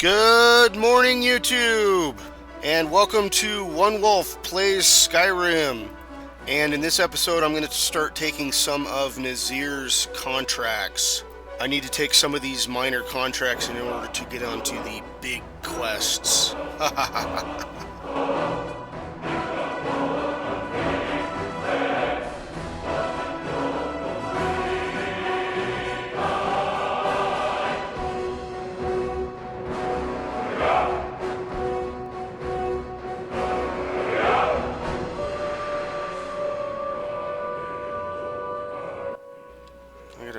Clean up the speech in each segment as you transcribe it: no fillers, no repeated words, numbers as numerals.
Good morning, YouTube, and welcome to One Wolf Plays Skyrim. And in this episode, I'm going to start taking some of Nazir's contracts. I need to take some of these minor contracts in order to get onto the big quests.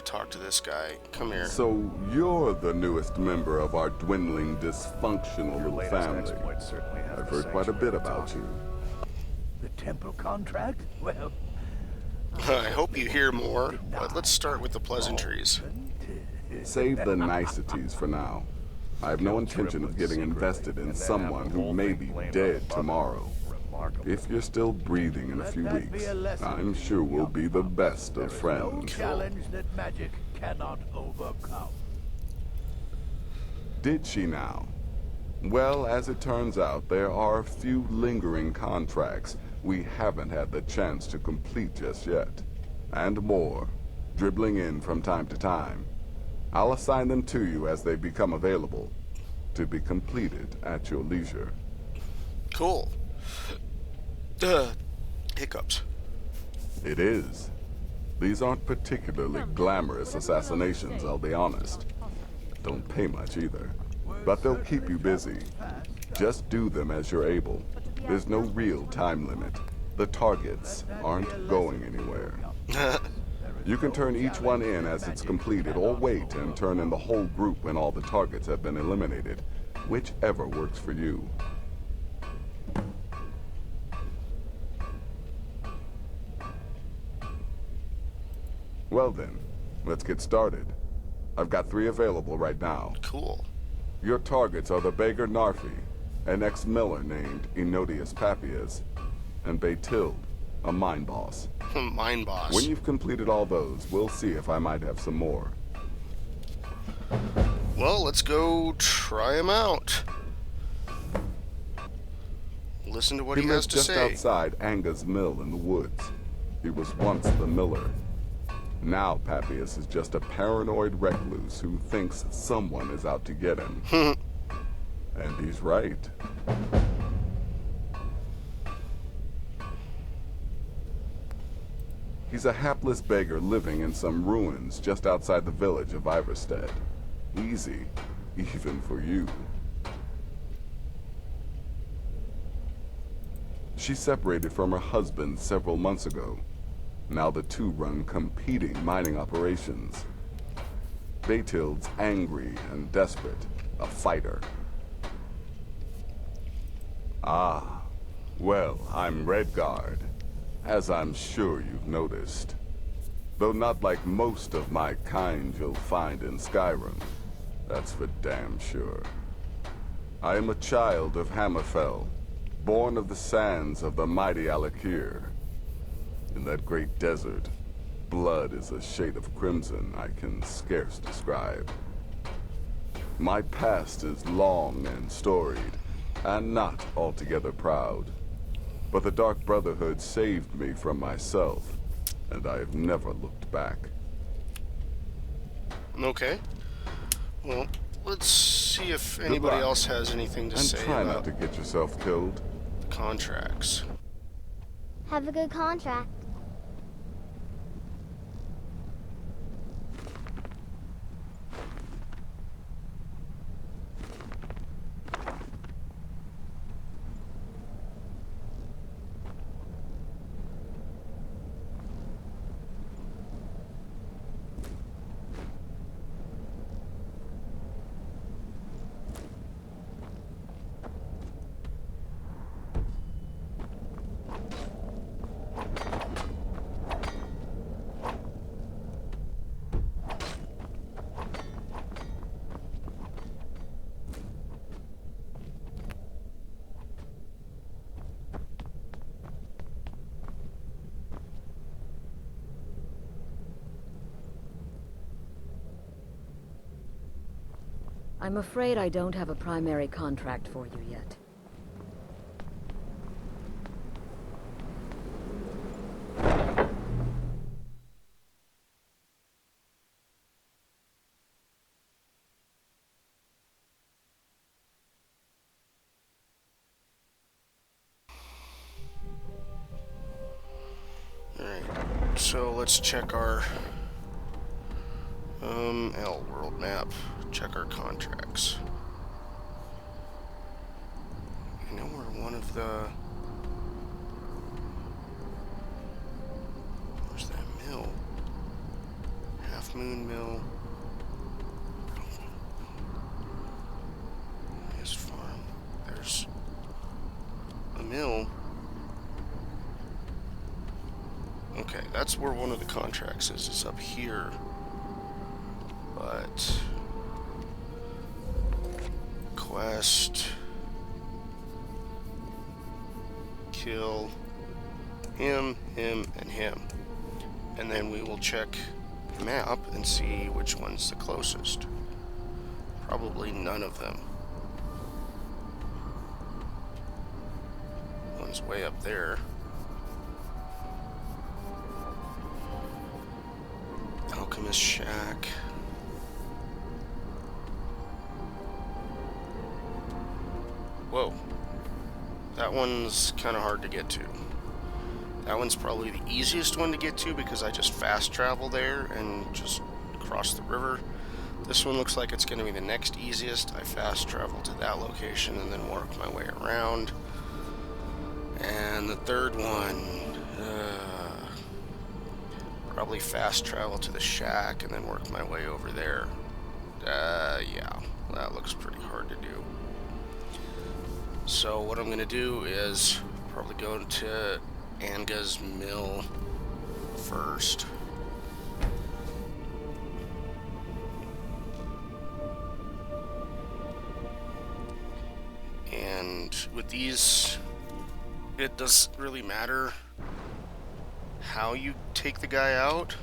Talk to this guy. Come here. So you're the newest member of our dwindling, dysfunctional little family. I've heard quite a bit about you. The temple contract? Well, I hope you hear more, but let's start with the pleasantries. Save the niceties for now. I have no intention of getting invested in someone who may be dead tomorrow. If you're still breathing in a few weeks, I'm sure we'll be the best of friends. challenge that magic cannot overcome. Did she now? Well, as it turns out, there are a few lingering contracts we haven't had the chance to complete just yet. And more, dribbling in from time to time. I'll assign them to you as they become available, to be completed at your leisure. Cool. Hiccups. It is. These aren't particularly glamorous assassinations, I'll be honest. Don't pay much either. But they'll keep you busy. Just do them as you're able. There's no real time limit. The targets aren't going anywhere. You can turn each one in as it's completed, or wait and turn in the whole group when all the targets have been eliminated. Whichever works for you. Well then, let's get started. I've got 3 available right now. Cool. Your targets are the beggar Narfi, an ex-miller named Enodius Papias, and Baytild, a mine boss. Mine boss. When you've completed all those, we'll see if I might have some more. Well, let's go try him out. Listen to what he has to just say. outside Anga's mill in the woods. He was once the miller. Now Papias is just a paranoid recluse who thinks someone is out to get him. And he's right. He's a hapless beggar living in some ruins just outside the village of Iverstead. Easy, even for you. She separated from her husband several months ago. Now the two run competing mining operations. Baytild's angry and desperate, a fighter. Ah, well, I'm Redguard, as I'm sure you've noticed. Though not like most of my kind you'll find in Skyrim, that's for damn sure. I am a child of Hammerfell, born of the sands of the mighty Alakir. In that great desert, blood is a shade of crimson I can scarce describe. My past is long and storied, and not altogether proud. But the Dark Brotherhood saved me from myself, and I have never looked back. Okay. Well, let's see if anybody else has anything to say and try about not to get yourself killed. the contracts. Have a good contract. I'm afraid I don't have a primary contract for you yet. Alright, so let's check our L world map. Check our contracts. I know we're one of the... Where's that mill? Half Moon Mill. His farm. There's a mill. Okay, that's where one of the contracts is up here. But... Quest... Kill... him, and him. And then we will check the map and see which one's the closest. Probably none of them. One's way up there. Alchemist Shack. Whoa. That one's kind of hard to get to. That one's probably the easiest one to get to because I just fast travel there and just cross the river. This one looks like it's going to be the next easiest. I fast travel to that location and then work my way around. And the third one, probably fast travel to the shack and then work my way over there. Yeah, that looks pretty hard to do. So what I'm going to do is probably go to Anga's mill first. And with these, it doesn't really matter how you take the guy out.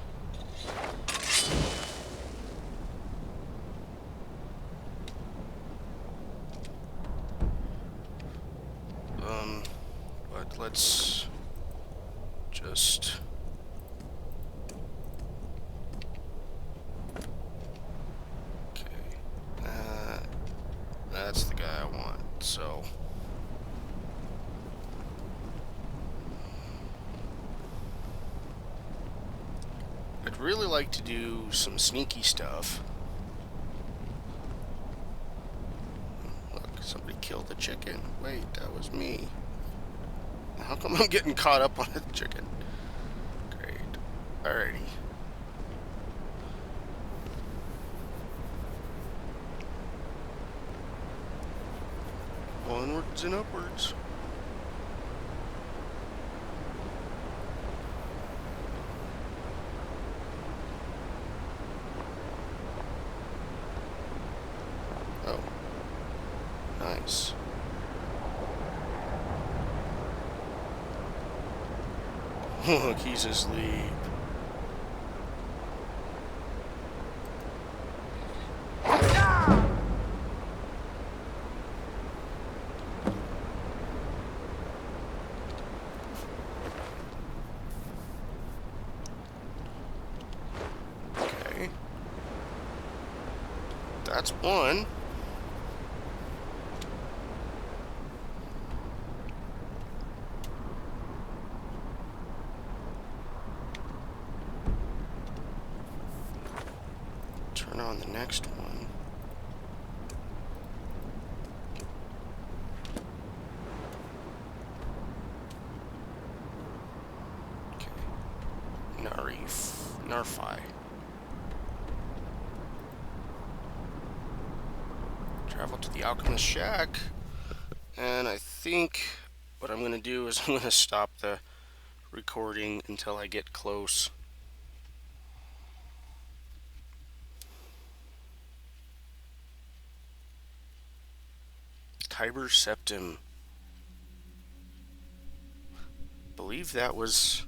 But let's just... Okay. That's the guy I want, so... I'd really like to do some sneaky stuff. Look, somebody killed the chicken. Wait, that was me. How come I'm getting caught up on a chicken? Great. Alrighty. Onwards and upwards. Oh. Nice. Look, he's asleep. Okay. That's one. Turn on the next one. Okay. Narfi. Travel to the Alchemist Shack. And I think what I'm going to do is I'm going to stop the recording until I get close. Tiber Septim. Believe that was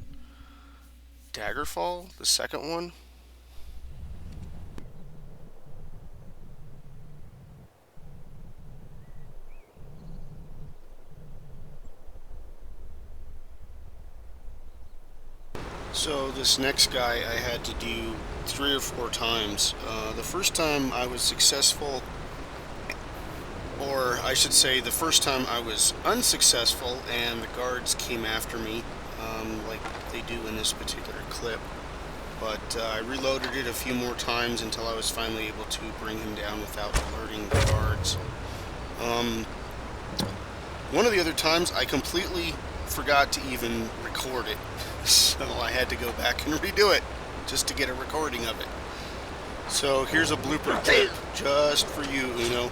Daggerfall, the second one. So this next guy I had to do 3 or 4 times. The first time I was successful, or I should say the first time I was unsuccessful and the guards came after me, like they do in this particular clip. But I reloaded it a few more times until I was finally able to bring him down without alerting the guards. One of the other times I completely forgot to even record it, so I had to go back and redo it just to get a recording of it. So here's a blooper clip just for you, Uno.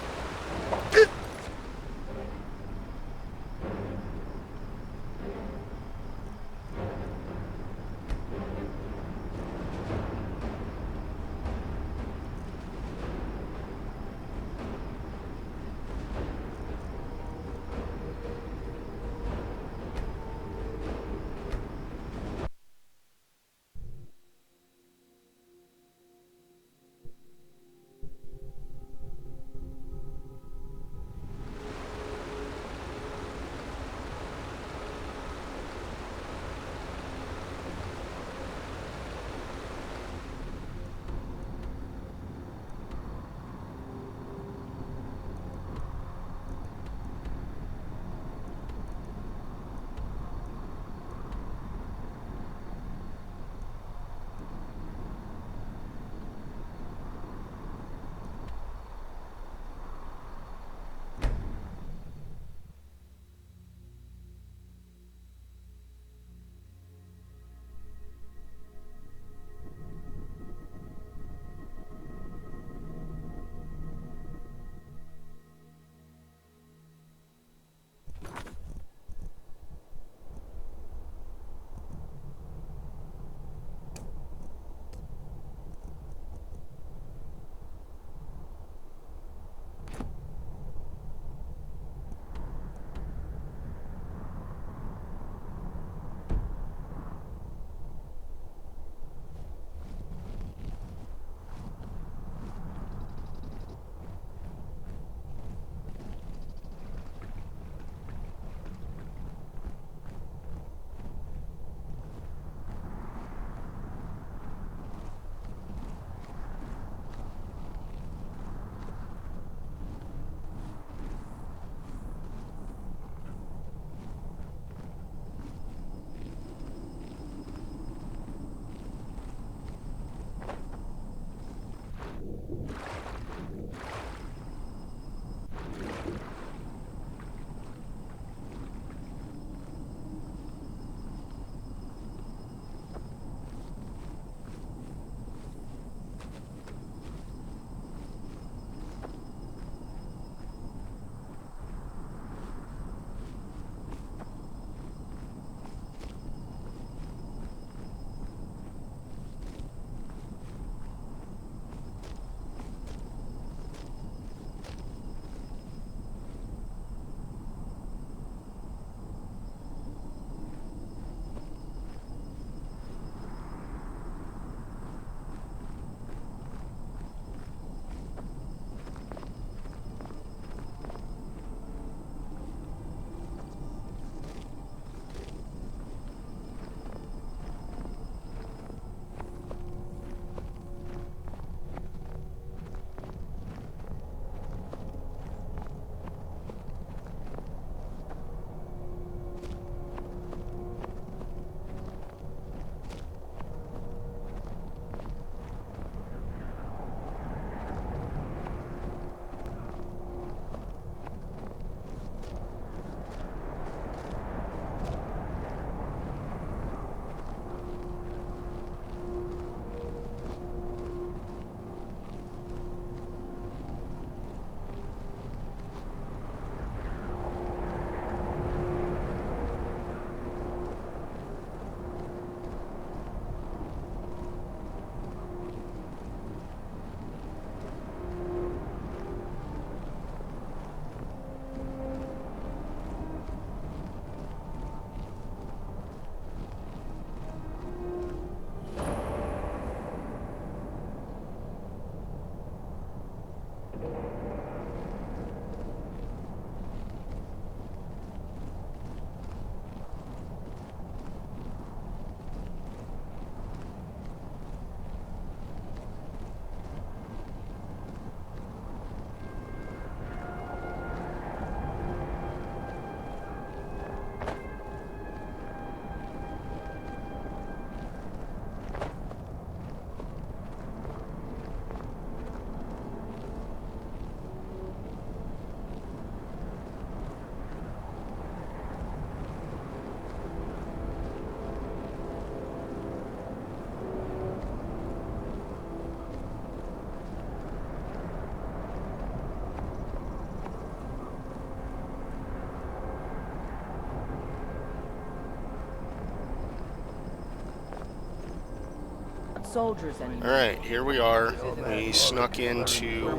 soldiers anymore. Alright, here we are. We snuck into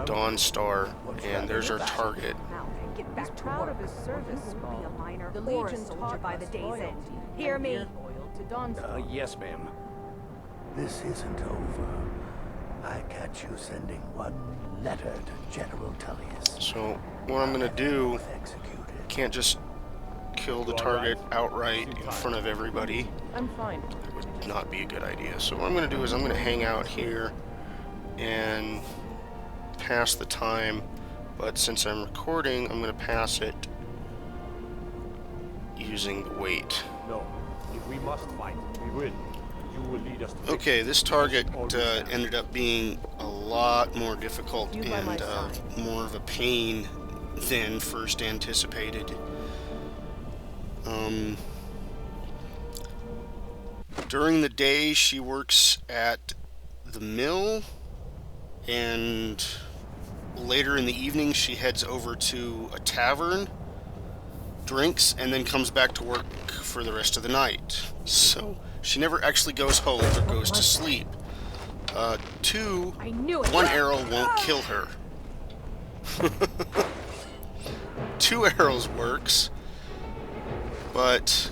Dawn Star, and there's our target. Get back to proud of his service, be a minor or a soldier by the day's end. Hear me? Yes, ma'am. This isn't over. I catch you sending one letter to General Tullius. So, what I'm gonna do, Executed. can't just kill the target outright in front of everybody. I'm fine. That would not be a good idea. So what I'm gonna do is I'm gonna hang out here and pass the time, but since I'm recording, I'm gonna pass it using the wait. No, if we must fight, we will. You will lead us to Okay, this target ended up being a lot more difficult You by my and side. more of a pain than first anticipated. During the day, she works at the mill, and later in the evening, she heads over to a tavern, drinks, and then comes back to work for the rest of the night. So she never actually goes home or goes to sleep. I knew it. One arrow won't kill her. 2 arrows works, but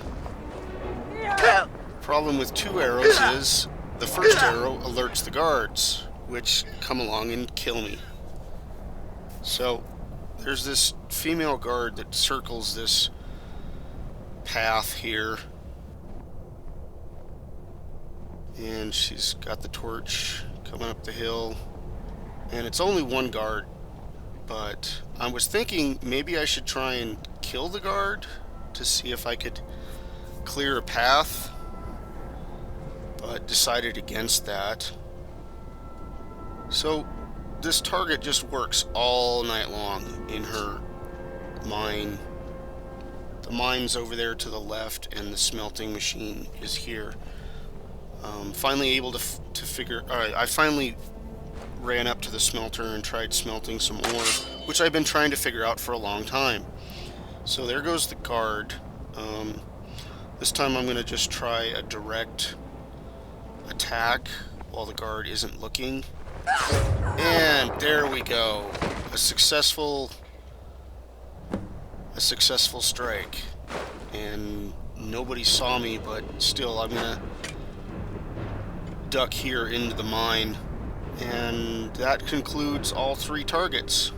problem with 2 arrows is the first arrow alerts the guards, which come along and kill me. So there's this female guard that circles this path here, and she's got the torch coming up the hill, and it's only one guard, but I was thinking maybe I should try and kill the guard to see if I could clear a path, but decided against that. So this target just works all night long in her mine. The mine's over there to the left, and the smelting machine is here. Finally able to figure... Alright, I finally ran up to the smelter and tried smelting some ore, which I've been trying to figure out for a long time. So there goes the guard. This time I'm going to just try a direct attack while the guard isn't looking. And there we go. A successful strike. And nobody saw me, but still I'm going to duck here into the mine. And that concludes all 3 targets.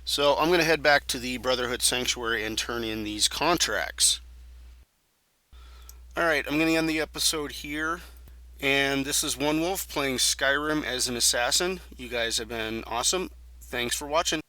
So I'm going to head back to the Brotherhood Sanctuary and turn in these contracts. Alright, I'm going to end the episode here. And this is One Wolf playing Skyrim as an assassin. You guys have been awesome. Thanks for watching.